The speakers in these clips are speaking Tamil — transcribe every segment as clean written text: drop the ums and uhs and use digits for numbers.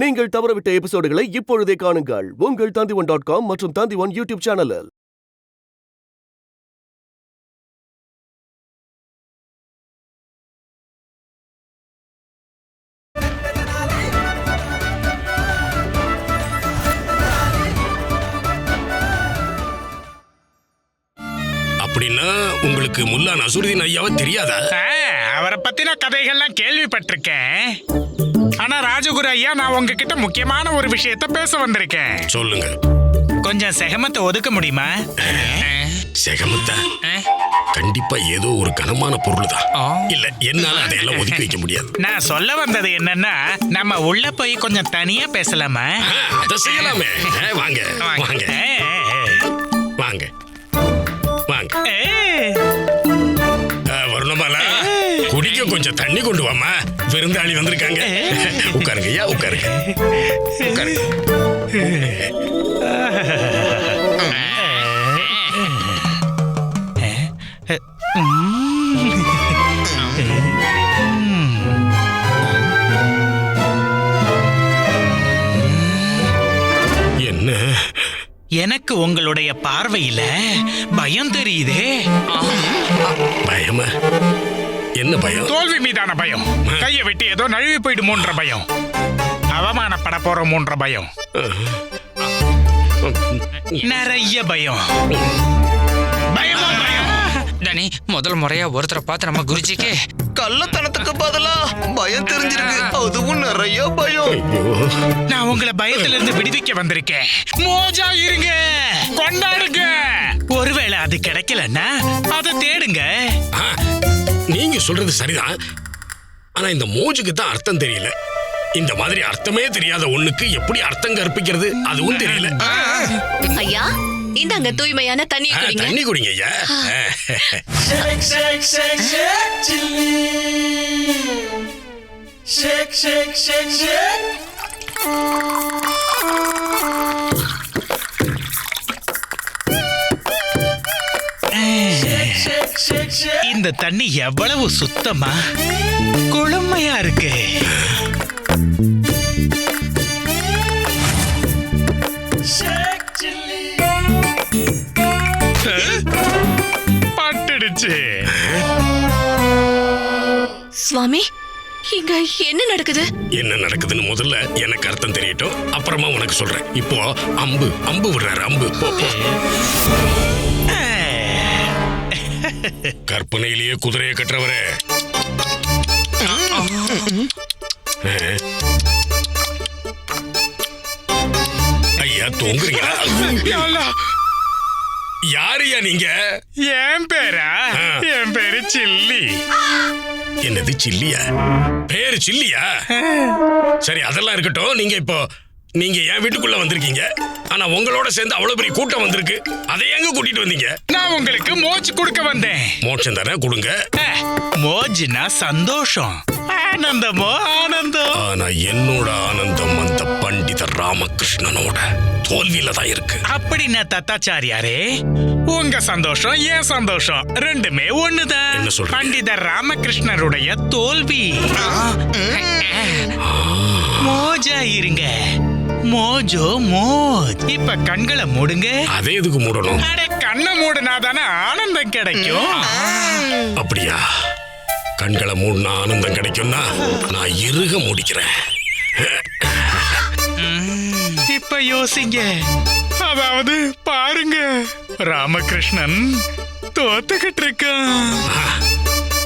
நீங்கள் தவறவிட்ட எபிசோடுகளை இப்பொழுதே காணுங்கள் உங்கள் Tandivan.com மற்றும் Tandivan யூடியூப் சேனலில். அப்படின்னா உங்களுக்கு முல்லா நசுருதீன் ஐயாவை தெரியாதா? அவரை பத்தின கதைகள்லாம் கேள்விப்பட்டிருக்கேன். ஆனா ராஜகுரு ஐயா, நான் உங்ககிட்ட முக்கியமான ஒரு விஷயத்த பேச வந்திருக்கேன். சொல்லுங்க. கொஞ்சம் செகமத்தை ஒதுக்க முடியுமா? செகமத்தா? கண்டிப்பா ஏதோ ஒரு கனமான பொருள் தான். இல்ல, என்னால அதையெல்லாம் ஒதுக்கி வைக்க முடியாது. நான் சொல்ல வந்தது என்னன்னா, நம்ம உள்ள போய் கொஞ்சம் தனியா பேசலாமா? அதை செய்யலாமே. வாங்க வாங்க வாங்க வாங்க. வருணமாலா, குடிக்க கொஞ்சம் தண்ணி கொண்டு வாமா. விருந்தாளி வந்திருக்காங்க. உட்காருங்க ஐயா, உட்காருங்க உட்காருங்க. என்ன? எனக்கு உங்களுடைய பார்வையில பயம் தெரியுதே. பயமா? என்ன பயம்? தோல்வி மீதான பயம். கையை விட்டு ஏதோ நழுவி போயிடுமோன்ற பயம். அவமானப்பட போறோமோன்ற பயம். நிறைய பயம். பயமா பயம். டனி, முதல் முறையா ஒருத்தரை பார்த்து நம்ம குருஜிக்கு கள்ளத்தனத்துக்கு பதிலா பயம் தெரிஞ்சிருக்கு. அதுவும் நிறைய பயம். நான் உங்களை பயத்துல இருந்து விடுவிக்க வந்திருக்கேன். மோஜா இருங்க, கொண்டாடுங்க. ஒருவேளை அது கிடைக்கலன்னா அதை தேடுங்க. நீங்க சொல்றது சரிதான். ஆனா இந்த மோஜுக்கு தான் அர்த்தம் தெரியல. இந்த மாதிரி அர்த்தமே தெரியாத ஒண்ணுக்கு எப்படி அர்த்தம் கற்பிக்கிறது அதுவும் தெரியல. ஐயா, இந்தாங்க தூய்மையான தண்ணி குடிங்க. தண்ணி குடிங்க ஐயா. இந்த தண்ணி எவ்வளவு சுத்தமா குளுமையா இருக்கு. பட்டுடுச்சு. சுவாமி, இங்க என்ன நடக்குது? என்ன நடக்குதுன்னு முதல்ல எனக்கு அர்த்தம் தெரியட்டும், அப்புறமா உனக்கு சொல்றேன். இப்போ அம்பு அம்பு விடுறாரு. அம்பு கற்பனையிலேயே குதிரையை கட்டுறவரே. ஐயா, தூங்குறீங்களா? யாரையா நீங்க? என் பேரா? என் பேரு சில்லி. என்னது சில்லியா? பேரு சில்லியா? சரி, அதெல்லாம் இருக்கட்டும். நீங்க என் வீட்டுக்குள்ள வந்திருக்கீங்க. ஆனா உங்களோட சேர்ந்து அவ்வளவு பெரிய கூட்டம் வந்திருக்கு. அதை எங்க கூட்டிட்டு வந்தீங்க? நான் உங்களுக்கு மோஜ் கொடுக்க வந்தேன். மோட்சம் தானே, கொடுங்க. மோஜ்னா சந்தோஷம், ஆனந்தமோ ஆனந்தம். ஆனா என்னோட ஆனந்தம் அந்த பண்டித ராமகிருஷ்ணனோட தோல்வியில தான் இருக்கு. அப்படின்னா தத்தாச்சாரியாரே, உங்க சந்தோஷம் என் சந்தோஷம் ரெண்டுமே ஒண்ணுதான். என்ன சொல்றீங்க? பண்டித ராமகிருஷ்ணருடைய தோல்வி. மோஜா இருங்க. மோஜோ மோஜ். இப்ப கண்களை மூடுங்க. அதே எதுக்கு மூடணும்? அட, கண்ணை மூடுனாதானே ஆனந்தம் கிடைக்கும். அப்படியா? கண்களை மூடினா ஆனந்தம் கிடைக்கும்னா நான் இறுக முடிக்கிறேன். இப்ப யோசிங்க. அதாவது பாருங்க, ராமகிருஷ்ணன் தோத்துக்கிட்டு இருக்கான்.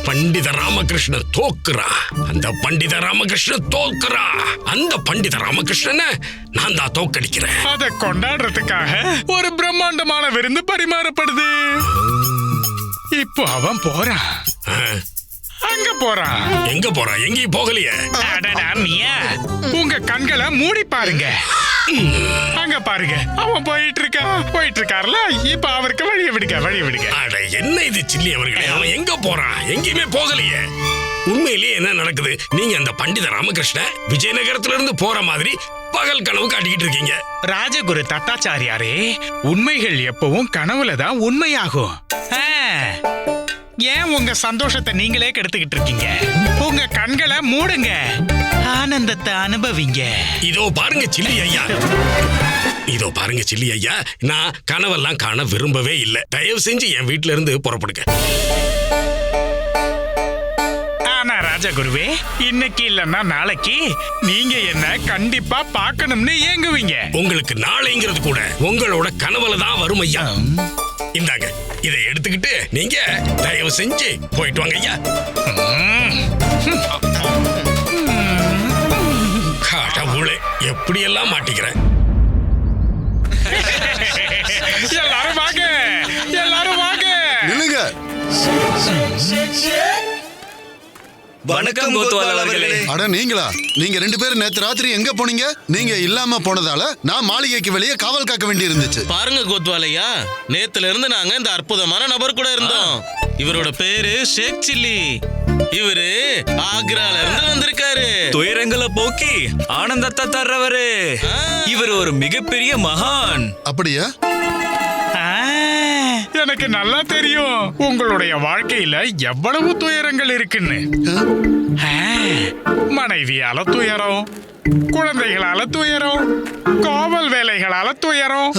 பண்டித ராமகிருஷ்ணன் தோக்குறான். அந்த பண்டித ராமகிருஷ்ணன் தோக்குறான். அந்த பண்டித ராமகிருஷ்ணனை நான் தான் தோக்கடிக்கிறேன். அதை கொண்டாடுறதுக்காக ஒரு பிரம்மாண்டமான விருந்து பரிமாறப்படுது. இப்போ அவன் போறான். அங்க போறான். எங்க போறான்? எங்கேயும் போகலையே. அடடா மியா, உங்க கண்களை மூடி பாருங்க. அங்க பாருங்க, அவன் போயிட்டு இருக்காருல. இப்ப அவருக்கு வழிய விடுங்க. அட, என்ன இது சில்லி அவர்களே? அவன் எங்க போறான்? எங்கேயுமே போகலையே. உண்மையிலேயே என்ன நடக்குது? நீங்க அந்த பண்டித ராமகிருஷ்ண விஜயநகரத்துல இருந்து போற மாதிரி பகல் கனவு காட்டிக்கிட்டு இருக்கீங்க. ராஜகுரு தத்தாச்சாரியாரே, உண்மைகள் எப்பவும் கனவுல தான் உண்மையாகும். ஏன் உங்க சந்தோஷத்தை நீங்களே கெடுத்துக்கிட்டு இருக்கீங்க? உங்க கண்களை மூடுங்க, ஆனந்தத்தை அனுபவிங்க. இதோ பாருங்க சில்லி ஐயா, இதோ பாருங்க சில்லி ஐயா, நான் கனவெல்லாம் காண விரும்பவே இல்லை. தயவு செஞ்சு என் வீட்டுல இருந்து புறப்படுங்க. ஆனா ராஜகுருவே, இன்னைக்கு இல்லன்னா நாளைக்கு நீங்க என்ன கண்டிப்பா பார்க்கணும்னு ஏங்குவீங்க. உங்களுக்கு நாளைங்கிறது கூட உங்களோட கனவுல தான் வரும் ஐயா. இந்தாங்க, இதை எடுத்துக்கிட்டு நீங்க தயவு செஞ்சு போயிட்டு வாங்க ஐயா. கடவுளே, எப்படி எல்லாம் மாட்டிக்கிறேன். எல்லாரும் வாங்க, எல்லாரும் வாங்க. நில்லுங்க. வணக்கம் கோத்வால் அவர்களே. அட நீங்களா? நீங்க 2 பேரும் நேத்து ராத்திரி எங்க போனீங்க? நீங்க இல்லாம போனதால நான் மாளிகைக்கு வெளியே காவல் காக்க வேண்டி இருந்துச்சு. பாருங்க கோத்வாலையா, நேத்துல இருந்து நாங்க இந்த அற்புதமான நபர் கூட இருந்தோம். இவரோட பேரு ஷேக் சில்லி. இவரு ஆக்ரால இருந்து வந்திருக்காரு. துயரங்களை போக்கி ஆனந்தத்தை தர்றவரு. இவர் ஒரு மிகப்பெரிய மகான். அப்படியா? எனக்கு நல்லா தெரியும் உங்களுடைய வாழ்க்கையில எவ்வளவு துயரங்கள் இருக்குன்னு. மனைவியால துயரம், குழந்தைகளால துயரம், காவல் வேலைகளால துயரம்,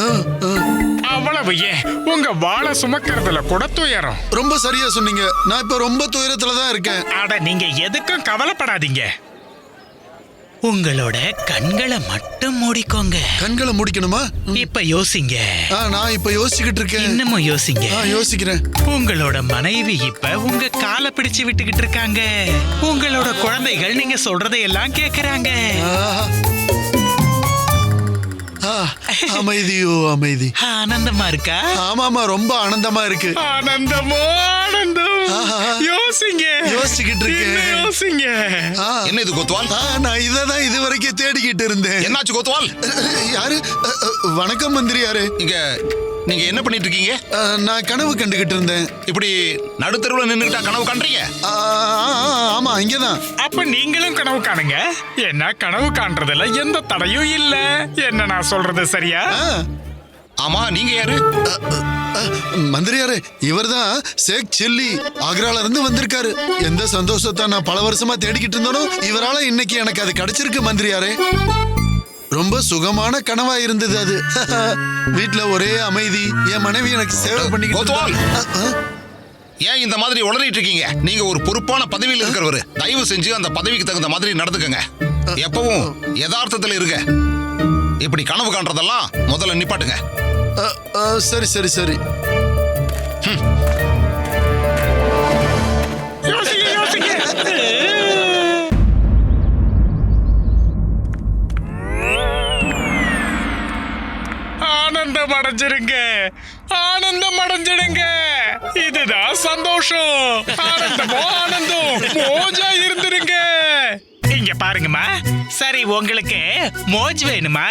அவ்வளவு ஏன் உங்க வாழை சுமக்கிறதுல கூட துயரம். ரொம்ப சரியா சொன்னீங்க. நான் இப்ப ரொம்ப துயரத்துல தான் இருக்கேன். அட நீங்க எதுக்கும் கவலைப்படாதீங்க. உங்களோட கண்களை மட்டும் மூடிக்கோங்க. கண்களை முடிக்கணுமா? இப்ப யோசிங்க. நான் இப்ப யோசிச்சுக்கிட்டு இருக்கேன். இன்னமும் யோசிங்க. யோசிக்கிறேன். உங்களோட மனைவி இப்ப உங்க காலை பிடிச்சு விட்டுக்கிட்டு இருக்காங்க. உங்களோட குழந்தைகள் நீங்க சொல்றதையெல்லாம் கேக்குறாங்க. அமைதியோ அமைதி. ஆனந்தமா இருக்கா? ஆமாமா, ரொம்ப ஆனந்தமா இருக்கு. ஆனந்தமோ ஆனந்தம். யோசிங்க. யோசிச்சுக்கிட்டு இருக்கேன். யோசிங்க. என்ன இது கோத்வால்? நான் இததான் இது வரைக்கும் தேடிக்கிட்டு இருந்தேன். என்னாச்சு கோத்வால்? யாரு? வணக்கம் மந்திரியாரு. இங்க நீங்க என்ன பண்ணிட்டு இருக்கீங்க? நான் கனவு கண்டுகிட்டு இருந்தேன். இப்படி நடுத்தருவுல நின்னுக்கிட்டா கனவு காண்றீங்க? ஆமா, இங்கதான். அப்ப நீங்களும் கனவு காணுங்க. என்ன கனவு காண்றதுல எந்த தடையும் இல்ல. என்ன நான் சொல்றது சரியா? ஆமா, நீங்க யாரு? மந்திரியாரே, இவர்தான் ஷேக் சில்லி. ஆக்ரால இருந்து வந்திருக்காரு. எந்த சந்தோஷத்தை நான் பல வருஷமா தேடிக்கிட்டு இருந்தனோ இவரால இன்னைக்கு எனக்கு அது கிடைச்சிருக்கு மந்திரியாரே. ரொம்ப சுகமான கனவா இருந்தது அது. வீட்டுல ஒரே அமைதி. என் மனைவி எனக்கு சேவை பண்ணிக்கிட்டு. ஏன் இந்த மாதிரி உளறிட்டு இருக்கீங்க? நீங்க ஒரு பொறுப்பான பதவியில் இருக்கிறவரு. தயவு செஞ்சு அந்த பதவிக்கு தகுந்த மாதிரி நடந்துக்கங்க. எப்பவும் யதார்த்தத்துல இருங்க. இப்படி கனவு காண்றதெல்லாம் முதல்ல நிப்பாட்டுங்க. சரி சரி சரி. ஆனந்தம் அடைஞ்சிருங்க, ஆனந்தம் அடைஞ்சிடுங்க. இதுதான் சந்தோஷம். ஆனந்தமோ ஆனந்தம். மோஜா இருந்துருங்க. இங்க பாருங்கம்மா. சரி, உங்களுக்கு மோஜ் வேணுமா?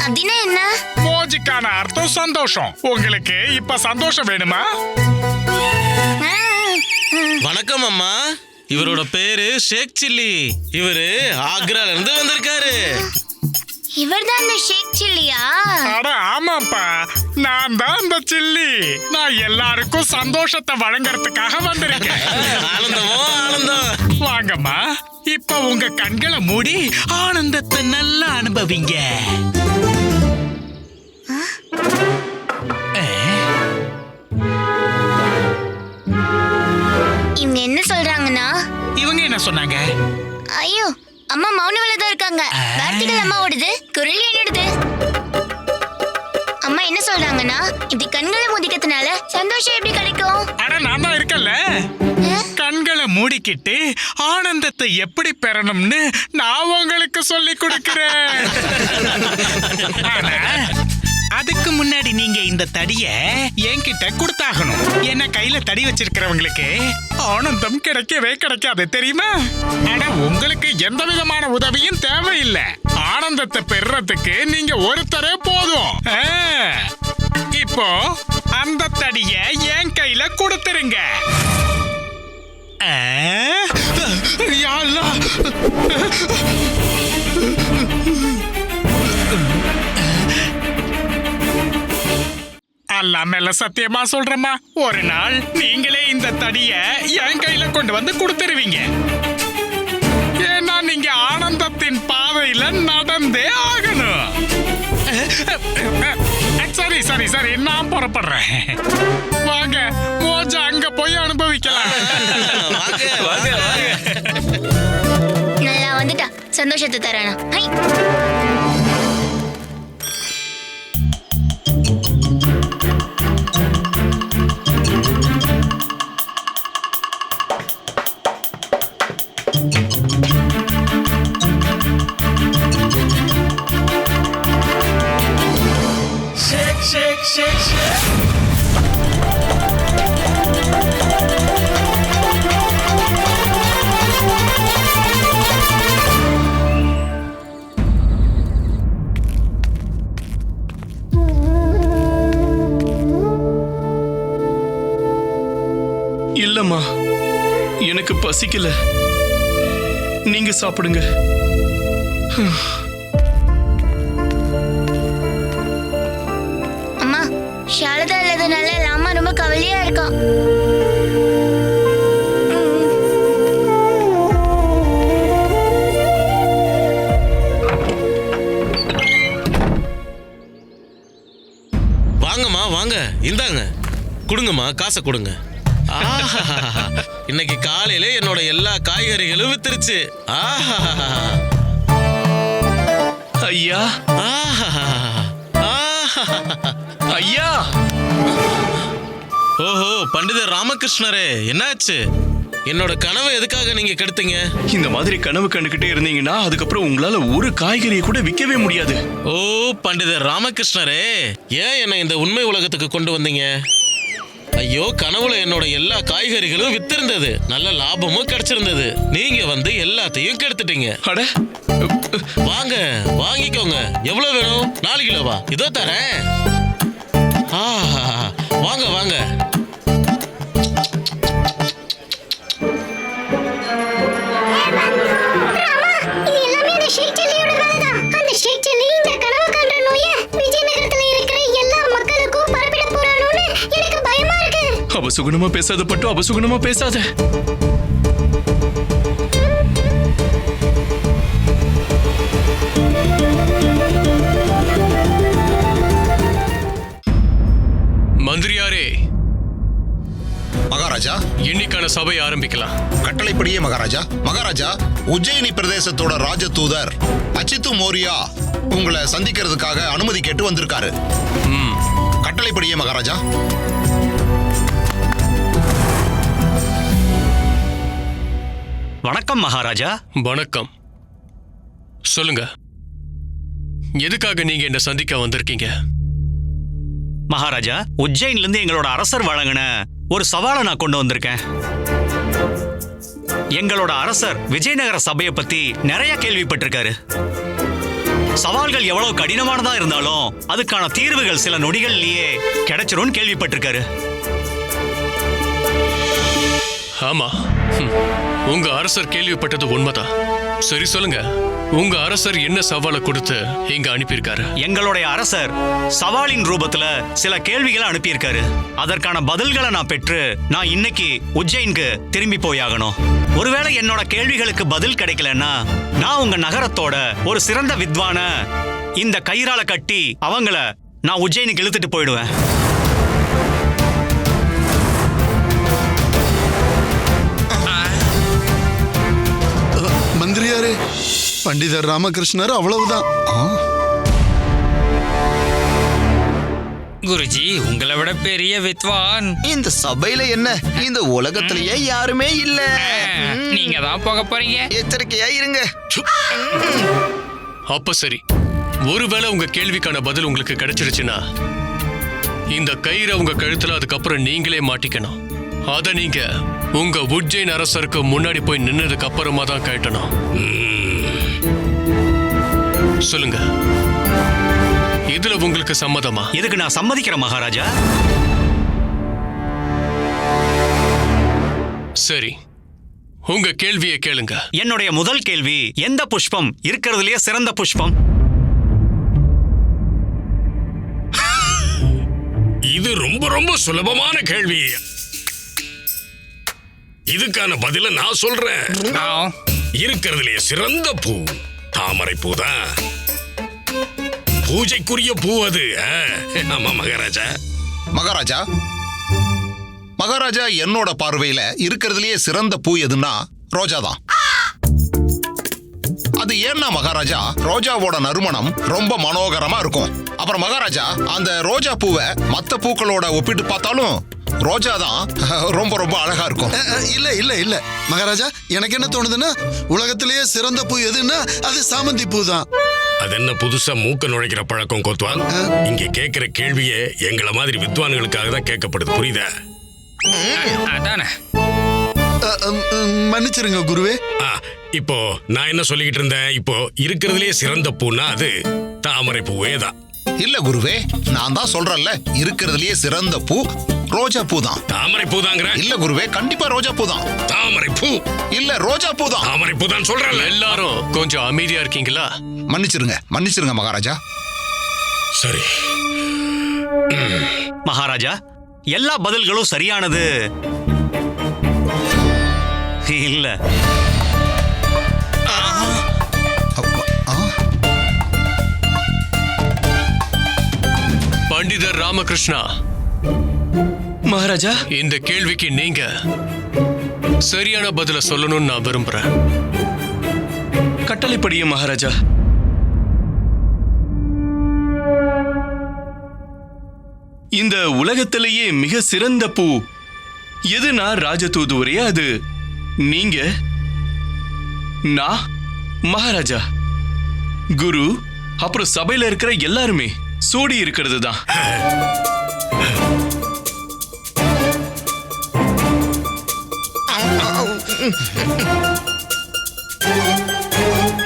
அப்படின்னா என்ன? மோஜுக்கான அர்த்தம் சந்தோஷம். உங்களுக்கு இப்ப சந்தோஷம் வேணுமா? வணக்கம் அம்மா. இவரோட பேரு ஷேக் சில்லி. இவரு ஆக்ரால இருந்து வந்திருக்காரு. இவர்தான் அந்த ஷேக் சில்லியா? அட ஆமாப்பா, நான் தான் அந்த சில்லி. நான் எல்லாருக்கும் சந்தோஷத்தை வழங்கறதுக்காக வந்திருக்கேன். ஆனந்தமோ ஆனந்தம். வாங்கம்மா, இப்ப உங்க கண்களை மூடி ஆனந்தத்தை நல்லா அனுபவிங்க. இவங்க என்ன சொல்றாங்கன்னா? இவங்க என்ன சொன்னாங்க? ஐயோ, அம்மா மௌனவல தான் இருக்காங்க. வார்த்தைகள் அம்மா ஓடுது, குரல் என்னோடது. அம்மா என்ன சொல்றாங்கன்னா, இப்படி கண்களை மூடிக்கிறதுனால சந்தோஷம் எப்படி கிடைக்கும்? அட நான் தான் இருக்கல. கண்களை மூடிக்கிட்டு ஆனந்தத்தை எப்படி பெறணும்னு நான் உங்களுக்கு சொல்லி கொடுக்கிறேன். ஆனா அதுக்கு முன்னாடி நீங்க இந்த தடிய என்கிட்ட கொடுத்தாகணும். என்ன கையில தடி வச்சிருக்கிறவங்களுக்கு ஆனந்தம் கிடைக்கவே கிடைக்காது, தெரியுமா? ஆனா உங்களுக்கு எந்த விதமான உதவியும் தேவையில்லை. ஆனந்தத்தை பெறறதுக்கு நீங்க ஒருத்தரே போதும். இப்போ அந்த தடிய என் கையில கொடுத்துருங்க. யா அல்லாஹ். அல்லா மேல சத்தியமா சொல்றேம்மா, ஒரு நாள் நீங்களே இந்த தடிய என் கையில கொண்டு வந்து கொடுத்துருவீங்க. ஏன்னா நீங்க ஆனந்தத்தின் பாதையில நடந்தே ஆகணும். சரி சரி சரி, நான் புறப்படுறேன். வாங்க மோஜா அங்க போய் அனுபவிக்கலாம். வாங்க வாங்க வாங்க. நல்லா வந்துட்டா, சந்தோஷத்தை தரானா. ஹை. இல்லம்மா, எனக்கு பசிக்கல, நீங்க சாப்பிடுங்க. அம்மா, சாரதா இல்லாதனால அம்மா ரொம்ப கவலையா இருக்கான். வாங்கம்மா வாங்க, இந்தாங்க கொடுங்கம்மா, காசை கொடுங்க. ஆஹா, இன்னைக்கு காலையில என்னோட எல்லா காய்கறிகளும் வித்துருச்சு. ஆஹா ஐயா, ஆஹா ஐயா. ஓஹோ, பண்டிதர் ராமகிருஷ்ணரே, என்னாச்சு? என்னோட கனவை எதுக்காக நீங்க கெடுத்தீங்க? இந்த மாதிரி கனவு கண்டுகிட்டே இருந்தீங்கன்னா அதுக்கப்புறம் உங்களால ஒரு காய்கறியை கூட விற்கவே முடியாது. ஓ பண்டிதர் ராமகிருஷ்ணரே, ஏன் என்னை இந்த உண்மை உலகத்துக்கு கொண்டு வந்தீங்க? ஐயோ, கனவுல என்னோட எல்லா காய்கறிகளும் வித்திருந்தது, நல்ல லாபமும் கிடைச்சிருந்தது. நீங்க வந்து எல்லாத்தையும் கெடுத்துட்டீங்க. அட, வாங்க வாங்கிக்கோங்க. எவ்வளவு வேணும்? 4 கிலோவா? இதோ தரேன். ஆஹா, வாங்க வாங்க. அபசுகுணமா பேசாத பட்டு, அபசுகுணமா பேசாத. மந்திரியாரே, மகாராஜா, இன்னைக்கான சபை ஆரம்பிக்கலாம். கட்டளைப்படியே மகாராஜா. மகாராஜா, உஜ்ஜயினி பிரதேசத்தோட ராஜதூதர் அச்சித்து மோரியா உங்களை சந்திக்கிறதுக்காக அனுமதி கேட்டு வந்திருக்காரு. கட்டளைப்படியே மகாராஜா. வணக்கம் மகாராஜா. வணக்கம். சொல்லுங்க, எதுக்காக நீங்க என்ன சந்திக்க வந்திருக்கீங்க? மகாராஜா, உஜ்ஜயின்ல இருந்து எங்களோட அரசர் வழங்கின ஒரு சவாலை நான் கொண்டு வந்திருக்கேன். எங்களோட அரசர் விஜயநகர சபையை பத்தி நிறைய கேள்விப்பட்டிருக்காரு. சவால்கள் எவ்வளவு கடினமானதா இருந்தாலும் அதுக்கான தீர்வுகள் சில நொடிகள்லயே கிடைச்சிரும் கேள்விப்பட்டிருக்காரு. ஆமா, உங்க அரசர் கேள்விப்பட்டது உண்மைதான். சரி சொல்லுங்க, உங்க அரசர் என்ன சவாலை கொடுத்து இங்க அனுப்பியிருக்காரு? எங்களுடைய அரசர் சவாலின் ரூபத்துல சில கேள்விகளை அனுப்பியிருக்காரு. அதற்கான பதில்களை நான் பெற்று நான் இன்னைக்கு உஜ்ஜயினுக்கு திரும்பி போயாகணும். ஒருவேளை என்னோட கேள்விகளுக்கு பதில் கிடைக்கலன்னா நான் உங்க நகரத்தோட ஒரு சிறந்த வித்வான இந்த கயிறால கட்டி அவங்கள நான் உஜ்ஜயினுக்கு இழுத்துட்டு போயிடுவேன். மந்திரியாரே, பண்டிதர் ராமகிருஷ்ணர் அவ்வளவுதான். குருஜி, உங்களை விட பெரிய வித்வான் இந்த சபையில என்ன, இந்த உலகத்திலேயே யாருமே இல்ல. நீங்க தான் போக போறீங்க. எச்சரிக்கையா இருங்க. அப்ப சரி, ஒருவேளை உங்க கேள்விக்கான பதில் உங்களுக்கு கிடைச்சிருச்சுன்னா இந்த கயிறை உங்க கழுத்துல அதுக்கப்புறம் நீங்களே மாட்டிக்கணும். அத நீங்க உங்க உஜ்ஜயினி அரசருக்கு முன்னாடி போய் நின்னதுக்கு அப்புறமா தான் கேட்டணும். சொல்லுங்க, இதுல உங்களுக்கு சம்மதமா? இதுக்கு நான் சம்மதிக்கிறேன் மகாராஜா. சரி, உங்க கேள்வியை கேளுங்க. என்னுடைய முதல் கேள்வி, எந்த புஷ்பம் இருக்கிறதுலயே சிறந்த புஷ்பம்? இது ரொம்ப ரொம்ப சுலபமான கேள்வி. இதுக்கான பதில நான் சொல்றேன். இருக்கிறதுலே சிறந்த பூ தாமரை பூதான். பூஜைக்குரிய பூ அது. ஆமா மகாராஜா. மகாராஜா, மகாராஜா, என்னோட பார்வையில இருக்கிறதுலயே சிறந்த பூ எதுன்னா ரோஜா தான். அது ஏன்னா மகாராஜா, ரோஜாவோட நறுமணம் ரொம்ப மனோகரமா இருக்கும். அப்புறம் மகாராஜா, அந்த ரோஜா பூவை மத்த பூக்களோட ஒப்பிட்டு பார்த்தாலும் ரோஜா தான் ரொம்ப ரொம்ப அழகா இருக்கும். இல்ல இல்ல இல்ல மகாராஜா, எனக்கு என்ன தோணுதுன்னா உலகத்திலேயே சிறந்த பூ எதுன்னா அது சாமந்தி பூ தான். அது என்ன புதுசா மூக்க நுழைக்கிற பழக்கம் கோத்வால்? இங்க கேட்கிற கேள்வியே எங்கள மாதிரி வித்வான்களுக்காக தான் கேட்கப்படுது, புரியுதா? அதானே. மன்னிச்சிருங்க குருவே. இப்போ நான் என்ன சொல்லிக்கிட்டு இருந்தேன்? இப்போ இருக்கிறதுலே சிறந்த பூனா அது தாமரை பூவே தான். இல்ல குருவே, நான் தான் சொல்றேன்ல, இருக்கிறதுலயே சிறந்த பூ ரோஜா பூ தான். தாமரை பூ தாங்கற? இல்ல குருவே, கண்டிப்பா ரோஜா பூ தான். தாமரை பூ இல்ல, ரோஜா பூ தான். தாமரை பூ தான் சொல்றேன்ல. எல்லாரும் கொஞ்சம் அமைதியா இருக்கீங்களா? மன்னிச்சிருங்க, மன்னிச்சிருங்க மகாராஜா. சரி மகாராஜா, எல்லா பதில்களும் சரியானது இல்ல. பண்டிதர் ராமகிருஷ்ணா மகாராஜா, இந்த கேள்விக்கு நீங்க சரியான பதில சொல்லணும்னு நான் விரும்புறேன். கட்டளைப்படியே மகாராஜா. இந்த உலகத்திலேயே மிக சிறந்த பூ எதுனா ராஜதூதுவரே, அது நீங்க, நான், மகாராஜா, குரு, அப்புறம் சபையில இருக்கிற எல்லாருமே சூடி இருக்கிறது தான்.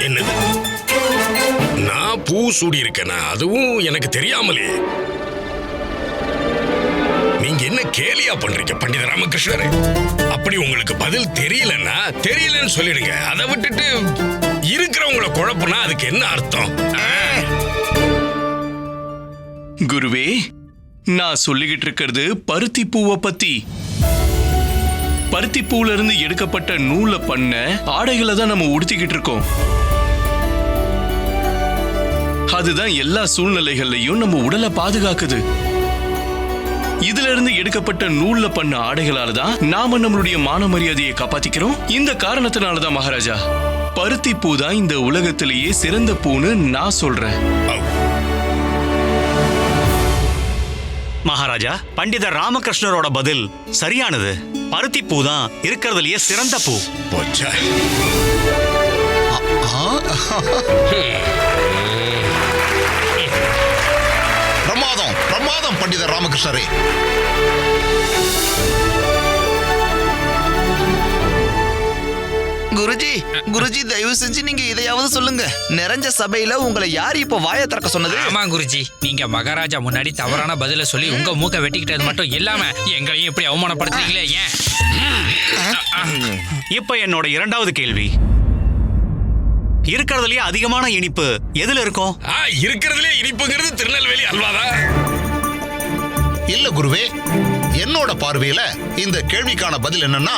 என்னது? நான் பூ சூடி இருக்கேனா? அதுவும் எனக்கு தெரியாமலே. நீங்க என்ன கேலியா பண்றீங்க பண்டித ராமகிருஷ்ணரே? அப்படி உங்களுக்கு பதில் தெரியலன்னா தெரியலன்னு சொல்லிடுங்க. அதை விட்டுட்டு இருக்கிறவங்களை குழப்புனா அதுக்கு என்ன அர்த்தம்? குருவே, நான் சொல்லிக்கிட்டு இருக்கிறது பருத்தி பூவை பத்தி. பருத்தி பூல இருந்து எடுக்கப்பட்ட நூலை பண்ண ஆடைகளை தான் நம்ம உடுத்திக்கிட்டு இருக்கோம். அதுதான் எல்லா சூழ்நிலைகள்லயும் நம்ம உடலை பாதுகாக்குது. இதுல இருந்து எடுக்கப்பட்ட நூல்ல பண்ண ஆடைகளால தான் நாம நம்மளுடைய மான மரியாதையை காப்பாத்திக்கிறோம். இந்த காரணத்தினாலதான் மகாராஜா, பருத்தி பூ தான் இந்த உலகத்திலேயே சிறந்த பூன்னு நான் சொல்றேன். மகாராஜா, பண்டிதர் ராமகிருஷ்ணரோட பதில் சரியானது. பருத்தி பூ தான் இருக்கிறதுலயே சிறந்த பூ. பிரமாதம், பிரமாதம் பண்டிதர் ராமகிருஷ்ணரே. குருஜி, குருஜி, தயவு செஞ்சு நீங்க இதையாவது சொல்லுங்க. நிறைஞ்ச சபையில உங்களை யார் இப்போ வாயை திறக்க சொன்னது? ஆமா குருஜி, நீங்க மகாராஜா முன்னாடி தவறான பதில சொல்லி உங்க மூக்க வெட்டிக்கிட்டது மட்டும் இல்லாம எங்களையும் இப்படி அவமானப்படுத்துறீங்களே, ஏன்? இப்ப என்னோட இரண்டாவது கேள்வி, இருக்கிறதுலயே அதிகமான இனிப்பு எதுல இருக்கும்? இருக்கிறதுலே இனிப்புங்கிறது திருநெல்வேலி அல்வாதான். இல்ல குருவே, என்னோட பார்வையில இந்த கேள்விக்கான பதில் என்னன்னா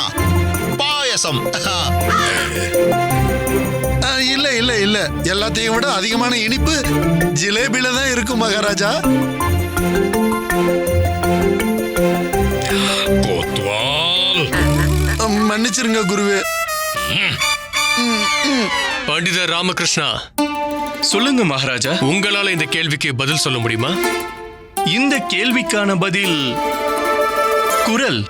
பாயசம். இல்ல இல்ல இல்ல, எல்லாத்தையும் விட அதிகமான இனிப்பு ஜிலேபில தான் இருக்கும் மகாராஜா. மன்னிச்சிருங்க குருவே. பண்டிதர் ராமகிருஷ்ணா, சொல்லுங்க மகாராஜா. உங்களால இந்த கேள்விக்கு பதில் சொல்ல முடியுமா? இந்த கேள்விக்கான பதில் குரல்.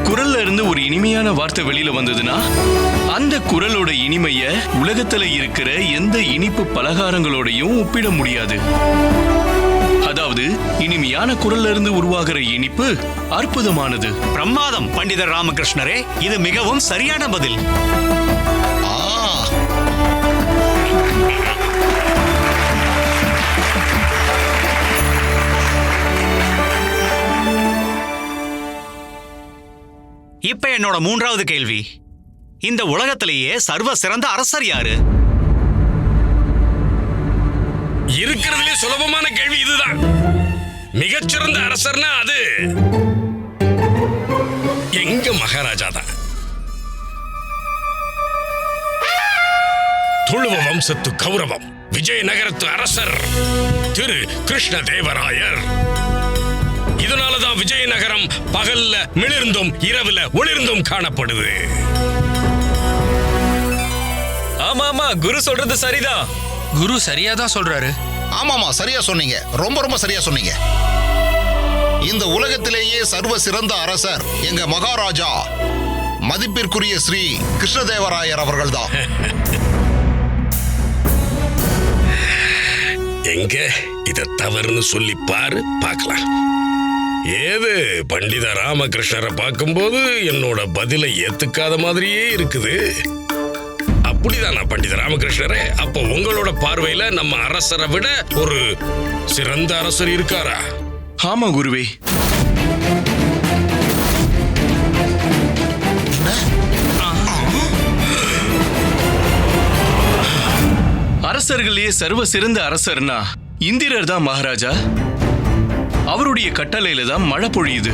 குரல்ல இருந்து ஒரு இனிமையான வார்த்தை வெளியில வந்ததுன்னா அந்த குரலோட இனிமைய உலகத்துல இருக்கிற எந்த இனிப்பு பலகாரங்களோடையும் ஒப்பிட முடியாது. அதாவது இனிமையான குரல்ல இருந்து உருவாகிற இனிப்பு அற்புதமானது. பிரமாதம் பண்டிதர் ராமகிருஷ்ணரே, இது மிகவும் சரியான பதில். இப்ப என்னோட மூன்றாவது கேள்வி, இந்த உலகத்திலேயே சர்வ சிறந்த அரசர் யாரு? இருக்கிறதுலே சுலபமான கேள்வி இதுதான். மிகச்சிறந்த அரசர்னா அது எங்க மகாராஜா தான். துளுவ வம்சத்து கௌரவம் விஜயநகரத்து அரசர் திரு கிருஷ்ணதேவராயர். இதனாலதான் விஜயநகரம் பகல்ல மிளிர்ந்தும் இரவுல ஒளிர்ந்தும் காணப்படுது. ஆமா ஆமா, குரு சொல்றது சரிதான். குரு சரியா தான் சொல்றாரு. ஆமாமா, சரியா சொன்னீங்க. ரொம்ப ரொம்ப சரியா சொன்னீங்க. இந்த உலகத்திலேயே சர்வ சிறந்த அரசர் எங்க மகாராஜா மதிப்பிற்குரிய ஸ்ரீ கிருஷ்ணதேவராயர் அவர்கள்தான். எங்க இத தவறுன்னு சொல்லி பாரு பார்க்கலாம். ஏது பண்டித ராமகிருஷ்ணரை பார்க்கும்போது என்னோட பதிலை ஏத்துக்காத மாதிரியே இருக்குது. அப்படிதானா பண்டித ராமகிருஷ்ணரே? அப்போ உங்களோட பார்வையில நம்ம அரசரை விட ஒரு சிறந்த அரசர் இருக்காரா? ஆமா குருவே. அரசர்களே சர்வ சிறந்த அரசர்னா இந்திரர் தான் மகாராஜா. அவருடைய கட்டளையில தான் மழை பொழியுது.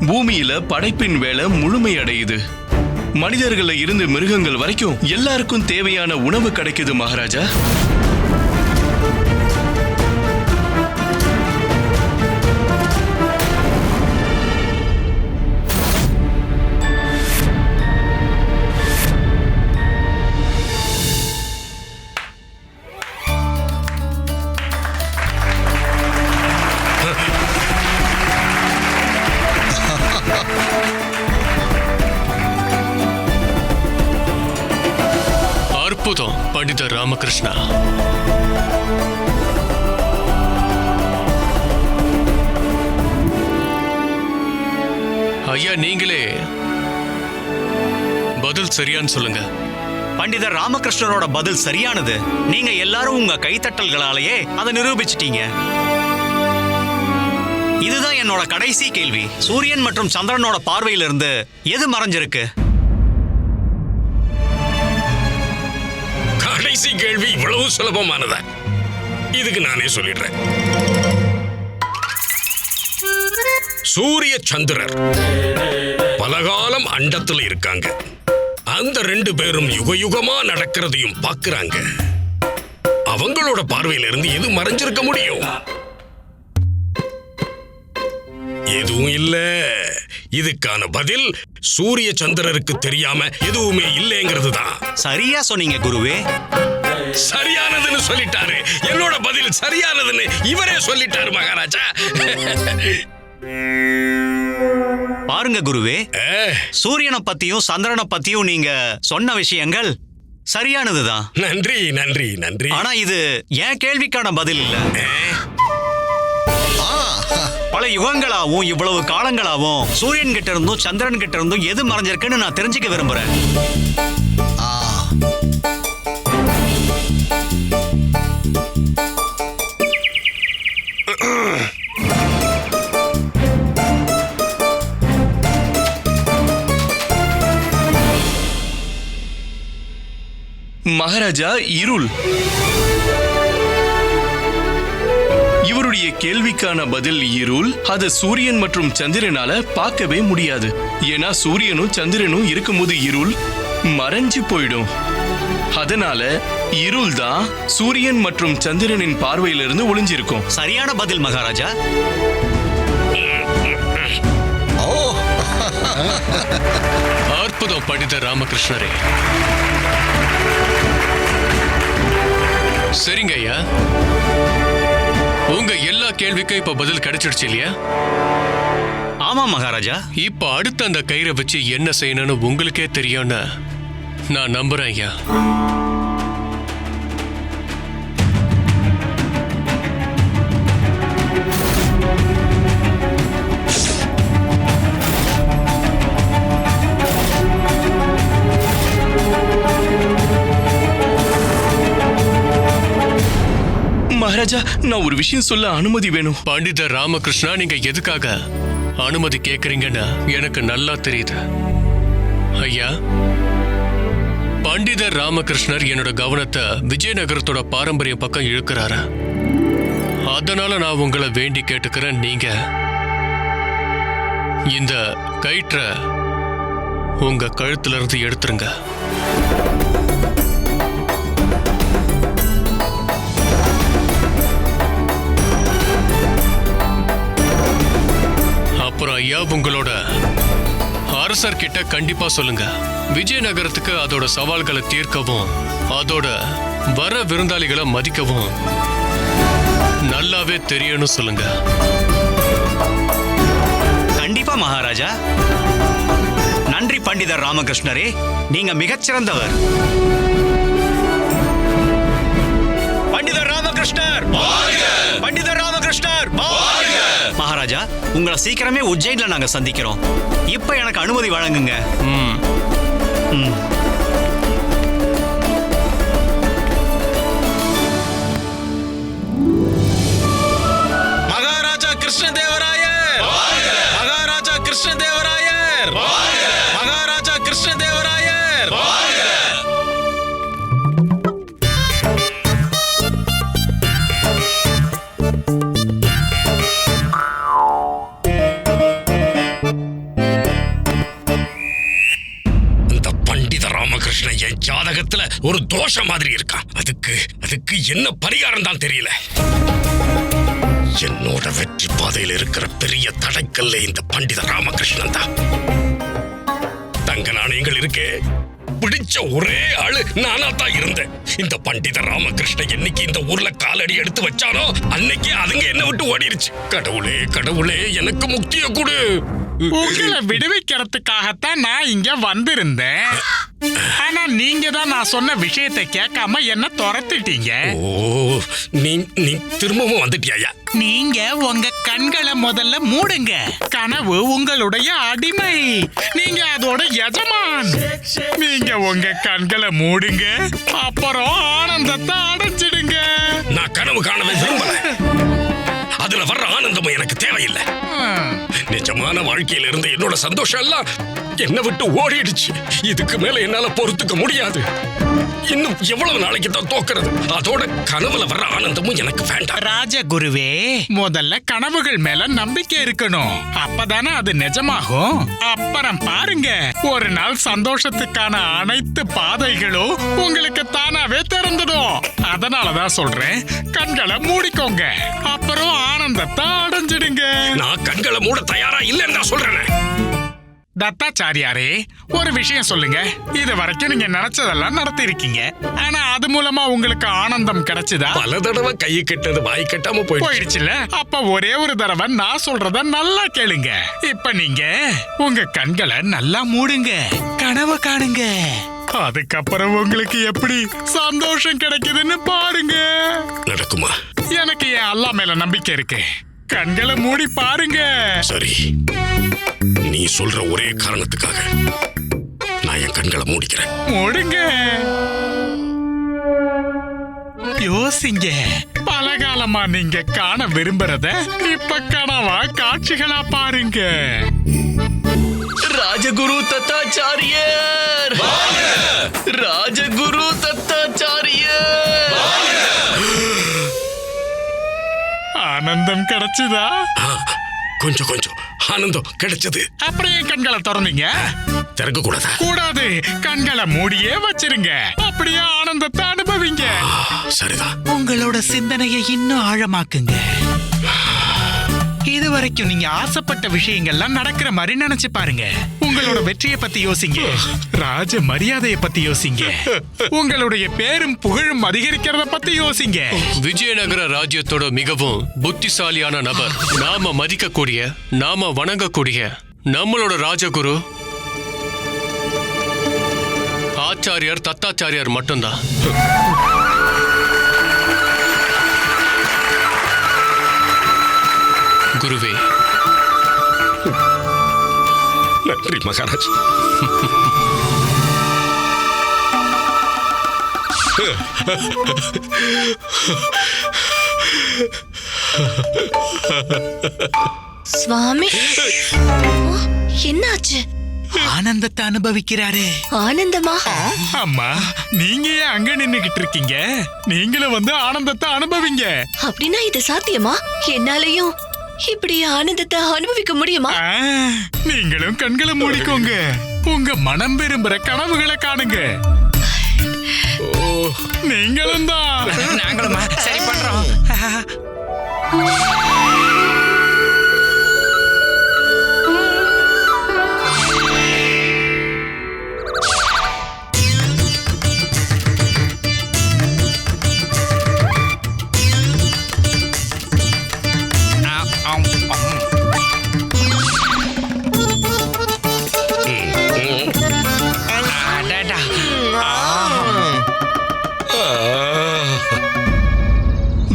பூமியில படைப்பின் வேலை முழுமை அடையுது. மனிதர்கள இருந்து மிருகங்கள் வரைக்கும் எல்லாருக்கும் தேவையான உணவு கிடைக்குது மகாராஜா. அற்புதம் பண்டித ராமகிருஷ்ணா. ஐயா, நீங்களே பதில் சரியான்னு சொல்லுங்க. பண்டிதர் ராமகிருஷ்ணரோட பதில் சரியானது. நீங்க எல்லாரும் உங்க கைத்தட்டல்களாலேயே அதை நிரூபிச்சிட்டீங்க. இதுதான் என்னோட கடைசி கேள்வி. சூரியன் மற்றும் சந்திரனோட பார்வையிலிருந்து எது மறைஞ்சிருக்கு? கடைசி கேள்வி இவ்வளவு சுலபமானதா? இதுக்கு நானே சொல்லிடுறேன். சூரிய சந்திரர் பலகாலம் அண்டத்துல இருக்காங்க. அந்த 2 பேரும் யுக யுகமா நடக்கிறதையும் பார்க்கறாங்க. அவங்களோட பார்வையில இருந்து எது மறைஞ்சிருக்க முடியும்? எதுவும் இல்ல. இதுக்கான பதில் சூரிய சந்திரருக்கு தெரியாம எதுவுமே இல்லைங்கிறது தான். சரியா சொன்னீங்க குருவே. சரியானதுன்னு சொல்லிட்டாரு. என்னோட பதில் சரியானதுன்னு இவரே சொல்லிட்டாரு மகாராஜா. பாருங்க குருவே, சூரியனை பத்தியும் சந்திரனை பத்தியும் நீங்க சொன்ன விஷயங்கள் சரியானதுதான். நன்றி நன்றி நன்றி. ஆனா இது என் கேள்விக்கான பதில் இல்ல. பல யுகங்களாவும் இவ்வளவு காலங்களாவும் சூரியன் கிட்ட இருந்தும் சந்திரன் கிட்ட இருந்தும் எது மறைஞ்சிருக்குன்னு நான் தெரிஞ்சுக்க விரும்புறேன். மகாராஜா, இருள். இவருடைய கேள்விக்கான பதில் இருள். அது சூரியன் மற்றும் சந்திரனால பார்க்கவே முடியாது. ஏன்னா சூரியனும் சந்திரனும் இருக்கும்போது இருள் மறைஞ்சு போயிடும். அதனால இருள் தான் சூரியன் மற்றும் சந்திரனின் பார்வையிலிருந்து ஒளிஞ்சிருக்கும். சரியான பதில் மகாராஜா. அற்புதம் பண்டித ராமகிருஷ்ணரே. சரிங்க ஐயா, உங்க எல்லா கேள்விக்கும் இப்ப பதில் கிடைச்சிடுச்சு இல்லையா? ஆமா மகாராஜா. இப்ப அடுத்த அந்த கயிறை வச்சு என்ன செய்யணும்னு உங்களுக்கே தெரியும்னு நான் நம்புறேன் ஐயா. மகாராஜா, நான் ஒரு விஷயம் சொல்ல அனுமதி வேணும். பண்டித ராமகிருஷ்ணா, நீங்க எதுக்காக அனுமதி கேக்குறீங்கன்னு எனக்கு நல்லா தெரியுது. ஐயா, பண்டிதர் ராமகிருஷ்ணர் என்னோட கவனத்தை விஜயநகரத்தோட பாரம்பரிய பக்கம் இழுக்கிறாரு. அதனால நான் உங்களை வேண்டி கேட்டுக்கிறேன், நீங்க இந்த கயிற்ற உங்க கழுத்துல இருந்து எடுத்துருங்க. அப்புறம் ஐயா, உங்களோட அரசர் கிட்ட கண்டிப்பா சொல்லுங்க, விஜயநகரத்துக்கு அதோட சவால்களை தீர்க்கவும் அதோட வர விருந்தாளிகளை மதிக்கவும் நல்லாவே தெரியணும் சொல்லுங்க. கண்டிப்பா மகாராஜா. நன்றி பண்டிதர் ராமகிருஷ்ணரே, நீங்க மிகச்சிறந்தவர். பண்டிதர் ராமகிருஷ்ணர், பண்டிதர் ராமகிருஷ்ணர். மகாராஜா, உங்களை சீக்கிரமே உஜ்ஜைன்ல நாங்க சந்திக்கிறோம். இப்ப எனக்கு அனுமதி வழங்குங்க. மகாராஜா கிருஷ்ணதேவராயர், மகாராஜா கிருஷ்ணதேவராயர், மகாராஜா கிருஷ்ணதேவராயர். இந்த பண்டித ராமகிருஷ்ணன் என் ஜாதகத்துல ஒரு தோஷம் மாதிரி இருக்கான். அதுக்கு என்ன பரிகாரம் தான் தெரியல. என்னோட வெற்றி பாதையில் இருக்கிற பெரிய தடைக்கல்ல இந்த பண்டித ராமகிருஷ்ணன் தான். தங்க நாணயங்கள் இருக்கே, பிடிச்ச ஒரே ஆளு நானா தான் இருந்தேன். இந்த பண்டித ராமகிருஷ்ணன் என்னைக்கு இந்த ஊர்ல காலடி எடுத்து வச்சானோ அன்னைக்கு அதுங்க என்ன விட்டு ஓடிடுச்சு. கடவுளே கடவுளே, எனக்கு முக்திய கொடு. உங்களை விடுவிக்கிறதுக்காகத்தான் நான் இங்க வந்திருந்தேன். ஆனா நீங்க தான் நான் சொன்ன விஷயத்தை கேட்காம என்ன துரத்திட்டீங்க. ஓ, நீ திரும்பவும் வந்துட்டியா? நீங்க உங்க கண்களை முதல்ல மூடுங்க. கனவு உங்களுடைய அடிமை, நீங்க அதோட எஜமான். நீங்க உங்க கண்களை மூடுங்க, அப்புறம் ஆனந்தத்தை அடைஞ்சிடுங்க. நான் கனவு காணவே விரும்பல. அதுல வர்ற ஆனந்தமும் எனக்கு தேவையில்லை. நிஜமான வாழ்க்கையில இருந்த என்னோட சந்தோஷம் எல்லாம் என்ன விட்டு ஓடிடுச்சு. இதுக்கு மேல என்னால பொறுத்துக்க முடியாது. இன்னும் எவ்வளவு நாளைக்கு தான் தோக்கிறது? அதோட கனவுல வர்ற ஆனந்தமும் எனக்கு வேண்டாம். ராஜகுருவே, முதல்ல கனவுகள் மேல நம்பிக்கை இருக்கணும். அப்பதானே அது நிஜமாகும். அப்புறம் பாருங்க, ஒரு நாள் சந்தோஷத்துக்கான அனைத்து பாதைகளும் உங்களுக்கு தானாவே திறந்துடும். அதனாலதான் சொல்றேன், கண்களை மூடிக்கோங்க, அப்புறம் ஆனந்தத்தை அடைஞ்சிடுங்க. நான் கண்களை மூட தயாரா இல்லைன்னு நான் சொல்றேன். தத்தாச்சாரியாரே, ஒரு விஷயம் சொல்லுங்க. இது வரைக்கும் நீங்க நினைச்சதெல்லாம் நடத்தி இருக்கீங்க. ஆனா அது மூலமா உங்களுக்கு ஆனந்தம் கிடைச்சதா? பல தடவை கை கட்டது வாய் கட்டாம போயிடுச்சுல. அப்ப ஒரே ஒரு தடவை நான் சொல்றத நல்லா கேளுங்க. இப்ப நீங்க உங்க கண்களை நல்லா மூடுங்க, கனவு காணுங்க. அதுக்கப்புறம் உங்களுக்கு எப்படி சந்தோஷம் கிடைக்குதுன்னு பாருங்க. நடக்குமா? எனக்கு என் அல்லாஹ் மேல நம்பிக்கை இருக்கு. கண்களை மூடி பாருங்க. சரி, நீ சொல்ற ஒரே காரணத்துக்காக நான் என் கண்களை மூடிக்கிறேன். மூடுங்க, யோசிங்க. பலகாலமா நீங்க காண விரும்புறத இப்ப கனவா காட்சிகளா பாருங்க. ராஜகுரு தத்தாச்சாரியர், ராஜகுரு தத்தாச்சாரியர். ஆனந்தம் கிடைச்சதா? கொஞ்சம் ஆனந்தம் கிடைச்சது. அப்படியே கண்களை திறந்தீங்க? திறக்க கூடாதா? கூடாது, கண்களை மூடியே வச்சிருங்க. அப்படியே ஆனந்தத்தை அனுபவிங்க. சரிதான். உங்களோட சிந்தனையை இன்னும் ஆழமாக்குங்க. இதுவரைக்கும் நீங்க ஆசைப்பட்ட விஷயங்கள்லாம் நடக்கிற மாதிரி நினைச்சு பாருங்க. உங்களோட வெற்றியை பத்தி யோசிங்க, ராஜ மரியாதையை பத்தி யோசிங்க, உங்களுடைய பேரும் புகழும் அதிகரிக்கிறத பத்தி யோசிங்க. விஜயநகர ராஜ்யத்தோட மிகவும் புத்திசாலியான நபர், நாம மதிக்கக்கூடிய, நாம வணங்கக்கூடிய நம்மளோட ராஜகுரு ஆச்சாரியார் தத்தாச்சாரியார் மட்டும்தான். குருவே, நன்றி மகாராஜ். சுவாமி, என்னாச்சு? ஆனந்தத்தை அனுபவிக்கிறாரு. ஆனந்தமா? அம்மா, நீங்க ஏன் அங்க நின்னுகிட்டு இருக்கீங்க? நீங்களும் வந்து ஆனந்தத்தை அனுபவிங்க. அப்படின்னா இது சாத்தியமா? என்னாலையும் இப்படி ஆனந்தத்தை அனுபவிக்க முடியுமா? நீங்களும் கண்களை மூடிக்கோங்க. உங்க மனம் விரும்புற கனவுகளை காணுங்க. நீங்களும் தான். நாங்களும் சரி பண்றோம்.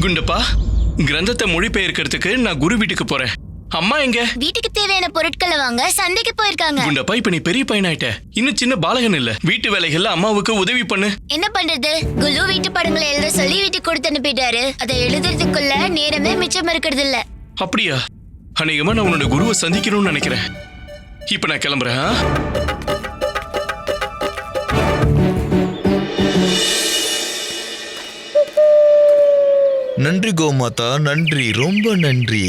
குண்டப்பா, கிரந்தத்தை மொழிபெயர்க்கிறதுக்கு நான் குரு வீட்டுக்கு போறேன். அம்மா எங்க? வீட்டுக்கு தேவையான பொருட்களை வாங்க சந்தைக்கு போயிருக்காங்க. குண்டப்பா, இப்ப நீ பெரிய பையனாயிட்ட. இன்னும் சின்ன பாலகன் இல்ல. வீட்டு வேலைகள்ல அம்மாவுக்கு உதவி பண்ணு. என்ன பண்றது? குலு வீட்டு படங்களை எழுத சொல்லி வீட்டுக்கு கொடுத்து அனுப்பிட்டாரு. அதை எழுதுறதுக்குள்ள நேரமே மிச்சம் இருக்கிறது இல்ல. அப்படியா? அநேகமா நான் உன்னோட குருவை சந்திக்கணும்னு நினைக்கிறேன். இப்ப நான் கிளம்புறேன். நன்றி கோமாதா, நன்றி, ரொம்ப நன்றி.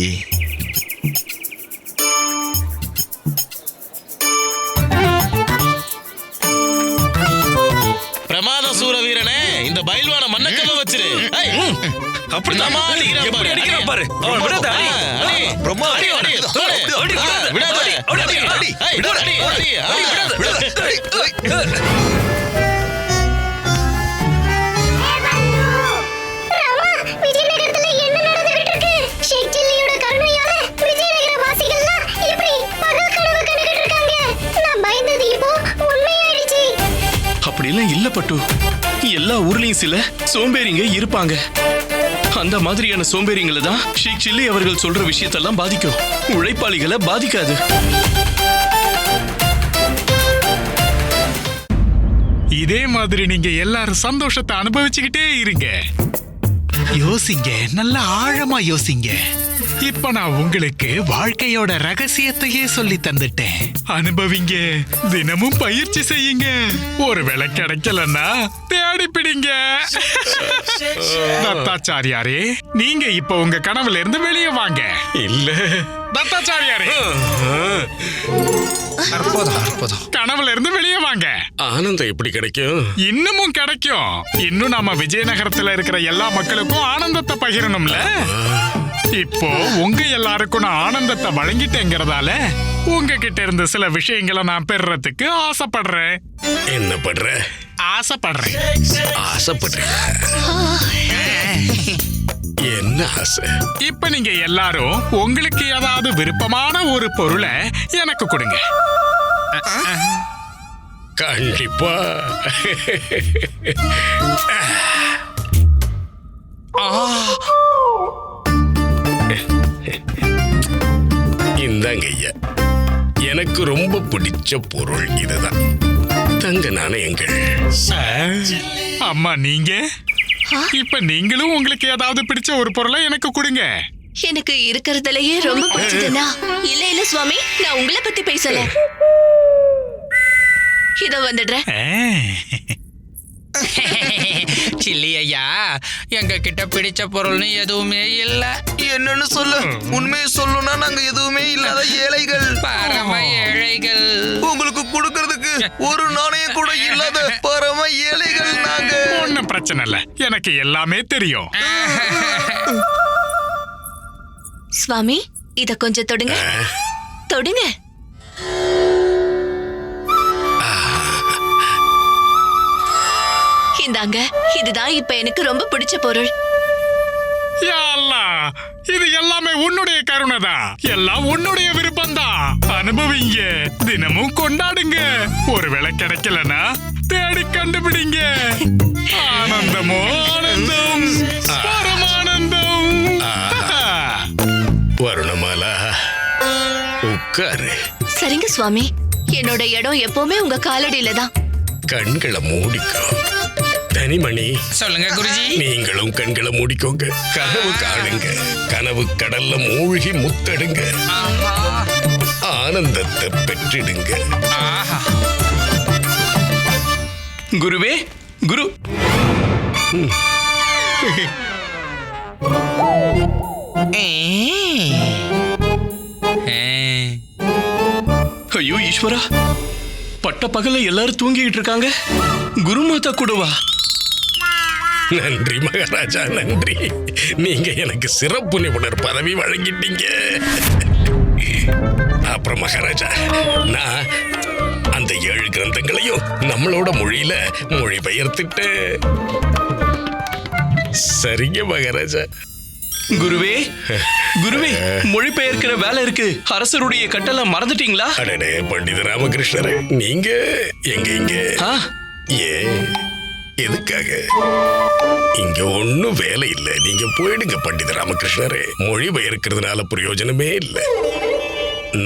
பிரமாத சூர வீரனே, இந்த பயில்வான மண்ணக்கல்ல வச்சிரு. அப்படிதான் எப்படி அடிக்கிறான் பாரு. அவன் விடாத, அடி. அடி, அடி, தோடு. விடாத, விஜயநகரத்துல என்ன நடந்துகிட்டு இருக்கு? ஷேக் சில்லியோட கருணையால விஜயநகர வாசிகள்லாம் இப்படி பகல் கனவு கண்டுகிட்டு இருக்காங்க. நான் பயந்தது இப்போ உண்மையாயிடுச்சு. அப்படிலாம் இல்ல பட்டு. எல்லா ஊர்லயும் சில சோம்பேறிங்க இருப்பாங்க. அந்த மாதிரியான சோம்பேறிங்களை தான் ஷேக் சில்லி அவர்கள் சொல்ற விஷயத்தெல்லாம் பாதிக்கும். உழைப்பாளிகளை பாதிக்காது. இதே மாதிரி நீங்க எல்லாரும் சந்தோஷத்தை அனுபவிச்சுக்கிட்டே இருங்க. யோசிங்க, நல்லா ஆழமா யோசிங்க. இப்ப நான் உங்களுக்கு வாழ்க்கையோட ரகசியத்தையே சொல்லி தந்துட்டேன். அனுபவிங்க, தினமும் பயிற்சி செய்யுங்க. ஒருவேளை கிடைக்கலன்னா தேடி பிடிங்க. தத்தாச்சாரியாரே, நீங்க இப்ப உங்க கனவுல இருந்து வெளியே வாங்க. இல்ல தத்தாச்சாரியாரே, கனவுல இருந்து வெளியே வாங்க. ஆனந்தம் எப்படி கிடைக்கும்? இன்னமும் கிடைக்கும். இன்னும் நாம விஜயநகரத்துல இருக்கிற எல்லா மக்களுக்கும் ஆனந்தத்தை பகிரணும்ல. இப்போ உங்க எல்லாருக்கும் நான் ஆனந்தத்தை வழங்கிட்டேங்கிறதால உங்ககிட்ட இருந்து சில விஷயங்களை நான் பெறறதுக்கு ஆசைப்படுறேன். என்ன பண்ற? ஆசைப்படுறேன். ஆசைப்படுறேன்? என்ன ஆசை? இப்ப நீங்க எல்லாரும் உங்களுக்கு ஏதாவது விருப்பமான ஒரு பொருளை எனக்கு கொடுங்க. கண்டிப்பா. இந்தாங்க ஐயா, எனக்கு ரொம்ப பிடிச்ச பொருள் இதுதான். தங்க நாணயங்கள். அம்மா, நீங்க இப்ப நீங்களும் உங்களுக்கு ஏதாவது பிடிச்ச ஒரு பொருளை எனக்கு கொடுங்க. எனக்கு இருக்கிறதுலயே ரொம்ப பிடிச்சதுன்னா, இல்ல சுவாமி, நான் உங்களை பத்தி பேசல. இதோ வந்துடுறேன். சில்லி ஐயா, எங்க கிட்ட பிடிச்ச பொருள்னு எதுவுமே இல்ல. என்னன்னு சொல்லு. உண்மையை சொல்லணும்னா நாங்க எதுவுமே இல்லாத ஏழைகள், பரம ஏழைகள். உங்களுக்கு கொடுக்கறதுக்கு ஒரு நாணயம் கூட இல்லாத பரம ஏழைகள் நாங்க. ஒண்ணும் பிரச்சனை இல்ல, எனக்கு எல்லாமே தெரியும். சுவாமி, இத கொஞ்சம் தொடுங்க. தொடுங்க. இந்தாங்க, இதுதான் இப்ப எனக்கு ரொம்ப பிடிச்ச பொருள். யா அல்லாஹ், இது எல்லாமே உன்னுடைய கருணை தான். எல்லாம் உன்னுடைய விருப்பம் தான். அனுபவிங்க, தினமும் கொண்டாடுங்க. ஒருவேளை கிடைக்கலனா தேடி கண்டுபிடிங்க. ஆனந்தமோ ஆனந்தம், பரமானந்தம். வருணமாலா, உட்காரு. சரிங்க சுவாமி, என்னோட இடம் எப்பவுமே உங்க காலடியில தான். கண்களை மூடிக்கோ. தனிமணி, சொல்லுங்க குருஜி. நீங்களும் கண்களை மூடிக்கோங்க. கனவு காணுங்க. கனவு கடல்ல மூழ்கி முத்தடுங்க. ஆனந்தத்தை பெற்றிடுங்க. குருவே, குரு. ஐயோ ஈஸ்வரா, பட்ட பகல எல்லாரும் தூங்கிட்டு இருக்காங்க, குருமாதா கூடவா? நன்றி மகாராஜா, நன்றி. நீங்க எனக்கு சிறப்பு நிபுணர் பதவி வழங்கிட்டீங்க. அப்புறம் மகாராஜா, நான் அந்த 7 கிரந்தங்களையும் நம்மளோட மொழியில மொழிபெயர்த்துட்டேன். சரிங்க மகாராஜா. குருவே, குருவே, மொழிபெயர்க்கிற வேலை இருக்கு. அரசருடைய கட்டளை மறந்துட்டீங்களா? அடடே பண்டித ராமகிருஷ்ணரே, நீங்க எங்க ஏன், எதுக்காக? இங்க ஒண்ணும் வேலை இல்ல, நீங்க போயிடுங்க பண்டித ராமகிருஷ்ணரே. மொழிபெயர்க்கிறதுனால பிரயோஜனமே இல்ல.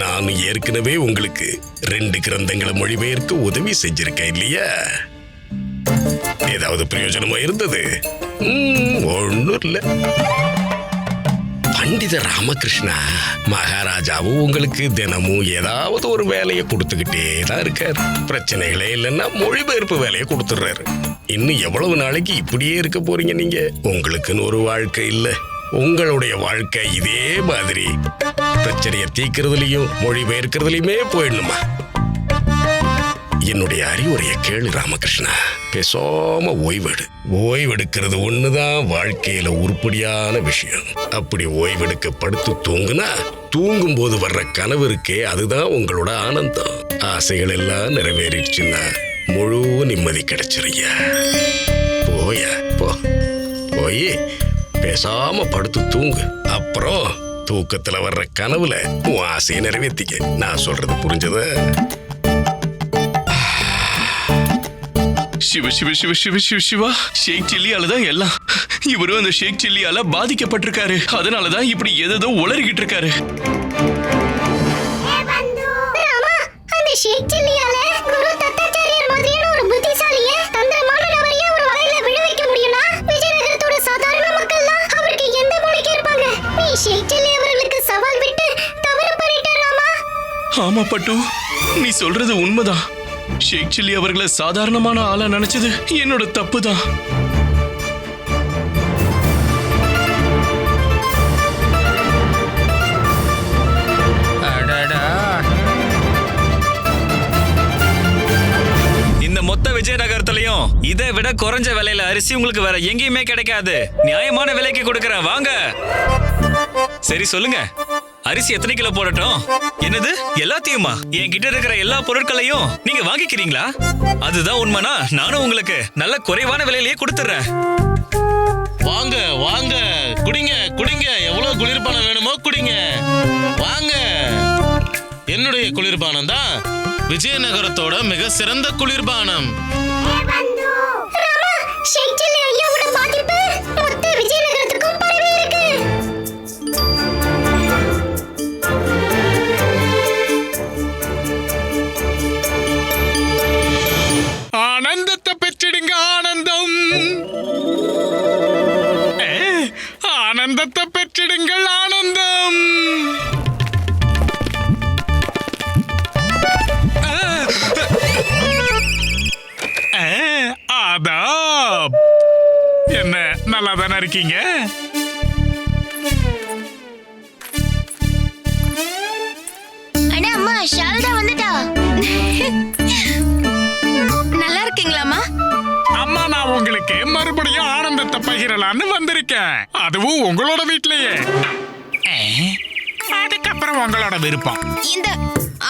நான் ஏற்கனவே உங்களுக்கு 2 கிரந்தங்களை மொழிபெயர்க்க உதவி செஞ்சிருக்கேன் இல்லையா? ஏதாவது பிரயோஜனமா இருந்தது? ஒண்ணும் இல்ல. பண்டித ராமகிருஷ்ணா, மகாராஜாவும் உங்களுக்கு தினமும் ஏதாவது ஒரு வேலையை கொடுத்துக்கிட்டே தான் இருக்காரு. பிரச்சனைகளே இல்லைன்னா மொழிபெயர்ப்பு வேலையை கொடுத்துடுறாரு. இன்னும் எவ்வளவு நாளைக்கு இப்படியே இருக்க போறீங்க நீங்க? உங்களுக்குன்னு ஒரு வாழ்க்கை இல்ல. உங்களுடைய வாழ்க்கை இதே மாதிரி பிரச்சனையை தீர்க்கிறதுலயும் மொழிபெயர்க்கிறதுலயுமே போயிடணுமா? என்னுடைய அறிவுரையை கேளு ராமகிருஷ்ணா. பேசாம ஓய்வெடு. ஓய்வெடுக்கிறது ஒண்ணுதான் வாழ்க்கையில உருப்படியான விஷயம். அப்படி ஓய்வெடுக்க படுத்து தூங்குனா, தூங்கும் போது வர்ற கனவு இருக்கே, அதுதான் உங்களோட ஆனந்தம். ஆசைகள் எல்லாம் நிறைவேறிடுச்சுன்னா முழு நிம்மதி கிடைச்சிருங்க. போயா போ, போய் பேசாம படுத்து தூங்கு. அப்புறம் தூக்கத்துல வர்ற கனவுல உன் ஆசையை நிறைவேற்றிக்க. நான் சொல்றது புரிஞ்சதா? சிவ சிவ சிவ சிவ சிவ சிவா, ஷேக் சில்லியால தான் எல்லாம். இவரும் அந்த ஷேக் சில்லியால பாதிக்கப்பட்டிருக்காரு. அதனாலதான் இப்படி ஏதோ உளறிக்கிட்டு இருக்காரு. அந்த ஷேக் சில்லியால குரு தத்தாச்சாரியார் மாதிரியான ஒரு புத்திசாலியை தந்திரமான நபரையே ஒரு வலையில விழ வைக்க முடியும்னா, விஜயநகரத்தோட சாதாரண மக்கள்லாம் அவருக்கு எந்த மூளைக்கு இருப்பாங்க? நீ ஷேக் சில்லி அவர்களுக்கு சவால் விட்டு தவறு பண்ணிட்ட ராமா. ஆமா பட்டு, நீ சொல்றது உண்மைதான். ஷேக் சில்லி அவர்களை சாதாரணமான ஆளா நினைச்சது என்னோட தப்பு தான். இந்த மொத்த விஜயநகரத்திலையும் இதை விட குறைஞ்ச விலையில அரிசி உங்களுக்கு வேற எங்கேயுமே கிடைக்காது. நியாயமான விலைக்கு கொடுக்கறேன், வாங்க. சரி சொல்லுங்க, அரிசி எத்தனை கிலோ போடட்டும்? என்னது, எல்லாத்தையுமா? என்கிட்ட இருக்கிற எல்லா பொருட்களையும் நீங்க வாங்கிக்கிறீங்களா? அதுதான் உண்மைனா நானும் உங்களுக்கு நல்ல குறைவான விலையிலேயே கொடுத்துறேன். வாங்க வாங்க, குடிங்க குடிங்க, எவ்வளவு குளிர்பானம் வேணுமோ குடிங்க. வாங்க. என்னுடைய குளிர்பானம் தான் விஜயநகரத்தோட மிக சிறந்த குளிர்பானம். ராமா, ஷேக் சில்லி ஐயாவோட பாதிப்பு மொத்த விஜயநகரத்துக்கும் பரவி இருக்கு. ஆனந்தத்தை பெற்றிடுங்க, ஆனந்தம். ஆனந்தத்தை பெற்றிடுங்கள், ஆனந்தம். ஆதாப். என்ன, நல்லா தானே இருக்கீங்க? அண்ணா, அம்மா ஷால்தா வந்துட்டா. நல்லா இருக்கீங்களாமா? அம்மா, நான் உங்களுக்கு மறுபடியும் ஆனந்தத்தை பகிரலான்னு வந்திருக்கேன். அதுவும் உங்களோட வீட்லயே. அதுக்கப்புறம் உங்களோட விருப்பம். இந்த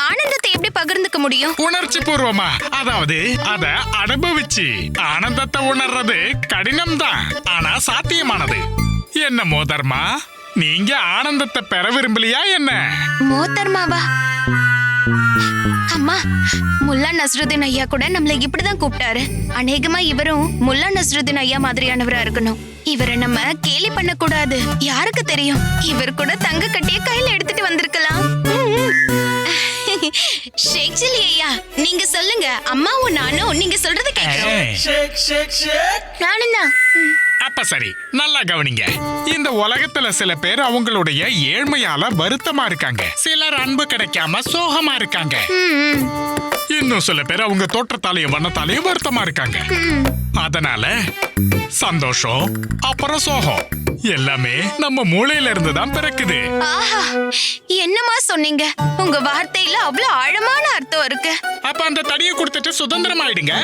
ஆனந்தத்தை எப்படி பகிர்ந்துக்க முடியும்? உணர்ச்சி பூர்வமா, அதாவது அத அனுபவிச்சு. ஆனந்தத்தை உணர்றது கடினம் தான், ஆனா சாத்தியமானது. என்ன மோதர்மா, நீங்க ஆனந்தத்தை பெற விரும்பலையா என்ன? மோத்தர்மாவா? அம்மா, முல்லா நஸ்ருதீன் ஐயா கூட நம்மள இப்படிதான் கூப்பிட்டாரு. அநேகமா இவரும் முல்லா நஸ்ருதீன் ஐயா மாதிரியானவரா இருக்கணும். இவரை நம்ம கேலி பண்ண கூடாது. யாருக்கு தெரியும், இவர் கூட தங்க கட்டிய கையில எடுத்துட்டு வந்திருக்கலாம். ஷேக் சில்லி ஐயா, நீங்க சொல்லுங்க. அம்மாவும் நானும் நீங்க சொல்றத கேக்குறோம். நானும் தான். அப்ப சரி, நல்லா கவனிங்க. இந்த உலகத்துல சில பேர் அவங்களுடைய ஏழ்மையால வருத்தமா இருக்காங்க. சிலர் அன்பு கிடைக்காம சோகமா இருக்காங்க. இன்னும் சில பேர் அவங்க தோற்றத்தாலையும் வண்ணத்தாலையும் வருத்தமா இருக்காங்க. அதனால சந்தோஷம் அப்புறம் சோகம் எல்லாமே நம்ம மூளையில இருந்து தான் பிறக்குது. ஆஹா, என்னமா சொன்னீங்க? உங்க வார்த்தையில அவ்வளவு ஆழமான அர்த்தம் இருக்கு. அப்ப அந்த தடியை கொடுத்துட்டு சுதந்திரமாயிடுங்க.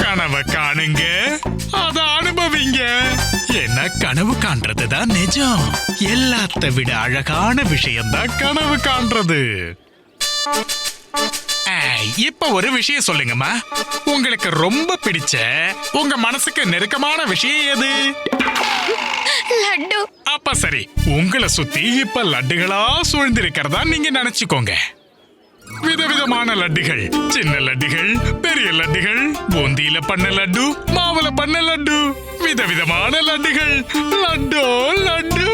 கனவை காணுங்க, அத அனுபவிங்க. என்ன கனவு காண்றதுதான் நிஜம். எல்லாத்த விட அழகான விஷயம்தான் கனவு காண்றது. இப்ப ஒரு விஷயம் சொல்லுங்கம்மா, உங்களுக்கு ரொம்ப பிடிச்ச உங்க மனசுக்கு நெருக்கமான விஷயம் எது? லட்டு. அப்ப சரி, உங்களை சுத்தி இப்ப லட்டுகளா சூழ்ந்திருக்கிறதா நீங்க நினைச்சுக்கோங்க. விதவிதமான லட்டுகள், சின்ன லட்டுகள், பெரிய லட்டுகள், பூந்தியில பண்ண லட்டு, மாவுல பண்ண லட்டு, விதவிதமான லட்டுகள். லட்டு லட்டு.